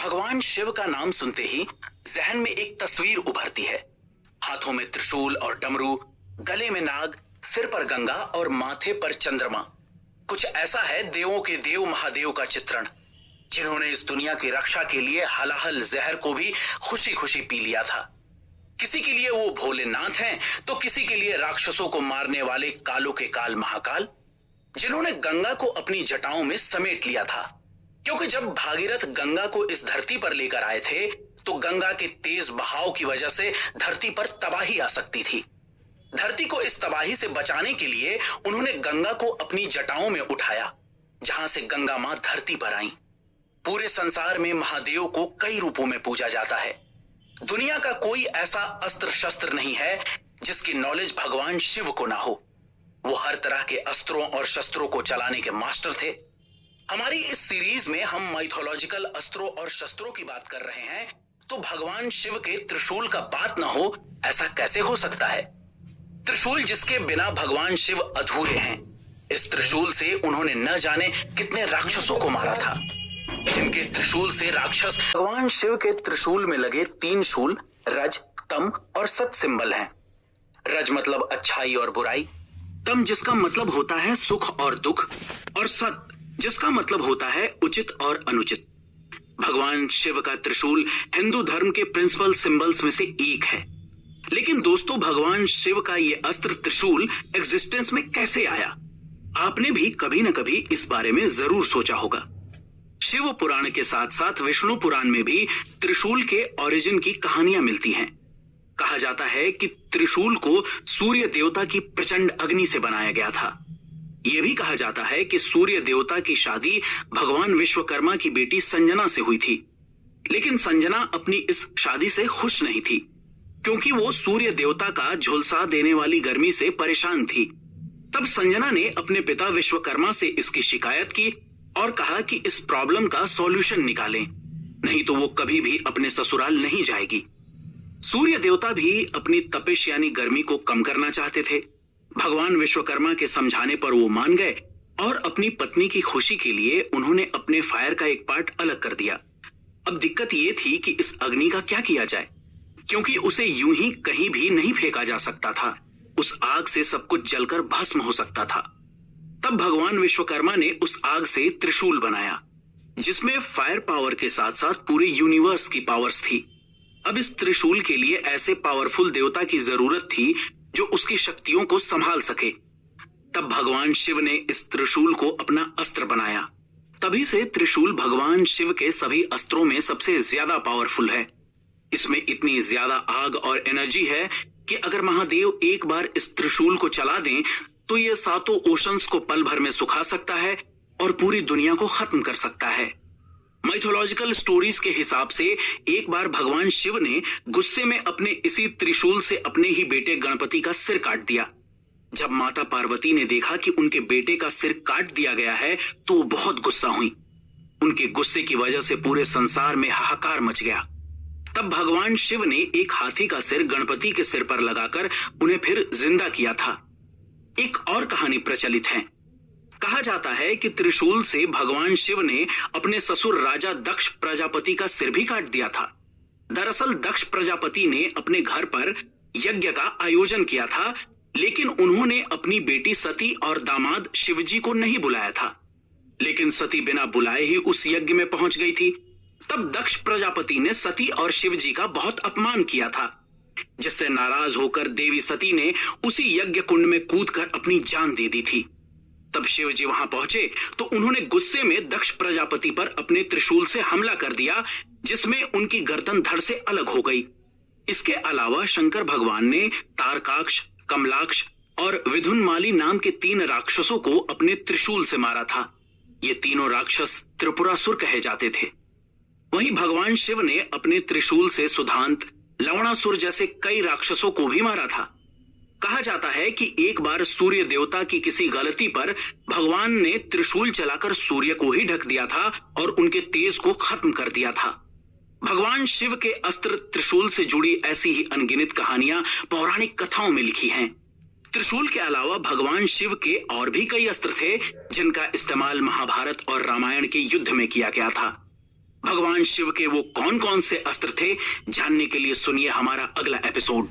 भगवान शिव का नाम सुनते ही जहन में एक तस्वीर उभरती है। हाथों में त्रिशूल और डमरू, गले में नाग, सिर पर गंगा और माथे पर चंद्रमा। कुछ ऐसा है देवों के देव महादेव का चित्रण, जिन्होंने इस दुनिया की रक्षा के लिए हलाहल जहर को भी खुशी खुशी पी लिया था। किसी के लिए वो भोलेनाथ हैं, तो किसी के लिए राक्षसों को मारने वाले कालों के काल महाकाल, जिन्होंने गंगा को अपनी जटाओं में समेट लिया था। क्योंकि जब भागीरथ गंगा को इस धरती पर लेकर आए थे, तो गंगा के तेज बहाव की वजह से धरती पर तबाही आ सकती थी। धरती को इस तबाही से बचाने के लिए उन्होंने गंगा को अपनी जटाओं में उठाया, जहां से गंगा मां धरती पर आई। पूरे संसार में महादेव को कई रूपों में पूजा जाता है। दुनिया का कोई ऐसा अस्त्र शस्त्र नहीं है जिसकी नॉलेज भगवान शिव को ना हो। वो हर तरह के अस्त्रों और शस्त्रों को चलाने के मास्टर थे। हमारी इस सीरीज में हम माइथोलॉजिकल अस्त्रों और शस्त्रों की बात कर रहे हैं, तो भगवान शिव के त्रिशूल का बात ना हो, ऐसा कैसे हो सकता है? त्रिशूल जिसके बिना भगवान शिव अधूरे हैं। इस त्रिशूल से उन्होंने न जाने कितने राक्षसों को मारा था, जिनके त्रिशूल से राक्षस भगवान शिव के त्रिशूल में लगे 3 शूल रज, तम और सत सिंबल हैं। रज मतलब अच्छाई और बुराई, तम जिसका मतलब होता है सुख और दुख, और सत जिसका मतलब होता है उचित और अनुचित। भगवान शिव का त्रिशूल हिंदू धर्म के प्रिंसिपल सिंबल्स में से एक है। लेकिन दोस्तों, भगवान शिव का ये अस्त्र त्रिशूल एग्जिस्टेंस में कैसे आया? आपने भी कभी न कभी इस बारे में जरूर सोचा होगा। शिव पुराण के साथ साथ विष्णु पुराण में भी त्रिशूल के ओरिजिन की कहानियां मिलती हैं। कहा जाता है कि त्रिशूल को सूर्य देवता की प्रचंड अग्नि से बनाया गया था। यह भी कहा जाता है कि सूर्य देवता की शादी भगवान विश्वकर्मा की बेटी संजना से हुई थी। लेकिन संजना अपनी इस शादी से खुश नहीं थी, क्योंकि वो सूर्य देवता का झुलसा देने वाली गर्मी से परेशान थी। तब संजना ने अपने पिता विश्वकर्मा से इसकी शिकायत की और कहा कि इस प्रॉब्लम का सॉल्यूशन निकालें, नहीं तो वो कभी भी अपने ससुराल नहीं जाएगी। सूर्य देवता भी अपनी तपिश यानी गर्मी को कम करना चाहते थे। भगवान विश्वकर्मा के समझाने पर वो मान गए और अपनी पत्नी की खुशी के लिए उन्होंने अपने फायर का एक पार्ट अलग कर दिया। अब दिक्कत ये थी कि इस अग्नि का क्या किया जाए, क्योंकि उसे यूं ही कहीं भी नहीं फेंका जा सकता था। उस आग से सब कुछ जलकर भस्म हो सकता था। तब भगवान विश्वकर्मा ने उस आग से त्रिशूल बनाया, जिसमें फायर पावर के साथ साथ पूरे यूनिवर्स की पावर्स थी। अब इस त्रिशूल के लिए ऐसे पावरफुल देवता की जरूरत थी जो उसकी शक्तियों को संभाल सके। तब भगवान शिव ने इस त्रिशूल को अपना अस्त्र बनाया। तभी से त्रिशूल भगवान शिव के सभी अस्त्रों में सबसे ज्यादा पावरफुल है। इसमें इतनी ज्यादा आग और एनर्जी है कि अगर महादेव एक बार इस त्रिशूल को चला दें तो ये 7 ओशंस को पल भर में सुखा सकता है और पूरी दुनिया को खत्म कर सकता है। माइथोलॉजिकल स्टोरीज के हिसाब से एक बार भगवान शिव ने गुस्से में अपने इसी त्रिशूल से अपने ही बेटे गणपति का सिर काट दिया। जब माता पार्वती ने देखा कि उनके बेटे का सिर काट दिया गया है, तो वो बहुत गुस्सा हुई। उनके गुस्से की वजह से पूरे संसार में हाहाकार मच गया। तब भगवान शिव ने एक हाथी का सिर गणपति के सिर पर लगाकर उन्हें फिर जिंदा किया था। एक और कहानी प्रचलित है। कहा जाता है कि त्रिशूल से भगवान शिव ने अपने ससुर राजा दक्ष प्रजापति का सिर भी काट दिया था। दरअसल दक्ष प्रजापति ने अपने घर पर यज्ञ का आयोजन किया था, लेकिन उन्होंने अपनी बेटी सती और दामाद शिवजी को नहीं बुलाया था। लेकिन सती बिना बुलाए ही उस यज्ञ में पहुंच गई थी। तब दक्ष प्रजापति ने सती और शिवजी का बहुत अपमान किया था, जिससे नाराज होकर देवी सती ने उसी यज्ञ कुंड में कूदकर अपनी जान दे दी थी। तब शिवजी वहां पहुंचे तो उन्होंने गुस्से में दक्ष प्रजापति पर अपने त्रिशूल से हमला कर दिया, जिसमें उनकी गर्दन धड़ से अलग हो गई। इसके अलावा शंकर भगवान ने तारकाक्ष, कमलाक्ष और विधुनमाली नाम के 3 राक्षसों को अपने त्रिशूल से मारा था। ये तीनों राक्षस त्रिपुरासुर कहे जाते थे। वहीं भगवान शिव ने अपने त्रिशूल से सुधांत, लवणासुर जैसे कई राक्षसों को भी मारा था। कहा जाता है कि एक बार सूर्य देवता की किसी गलती पर भगवान ने त्रिशूल चलाकर सूर्य को ही ढक दिया था और उनके तेज को खत्म कर दिया था। भगवान शिव के अस्त्र त्रिशूल से जुड़ी ऐसी ही अनगिनत कहानियां पौराणिक कथाओं में लिखी हैं। त्रिशूल के अलावा भगवान शिव के और भी कई अस्त्र थे, जिनका इस्तेमाल महाभारत और रामायण के युद्ध में किया गया था। भगवान शिव के वो कौन कौन से अस्त्र थे, जानने के लिए सुनिए हमारा अगला एपिसोड।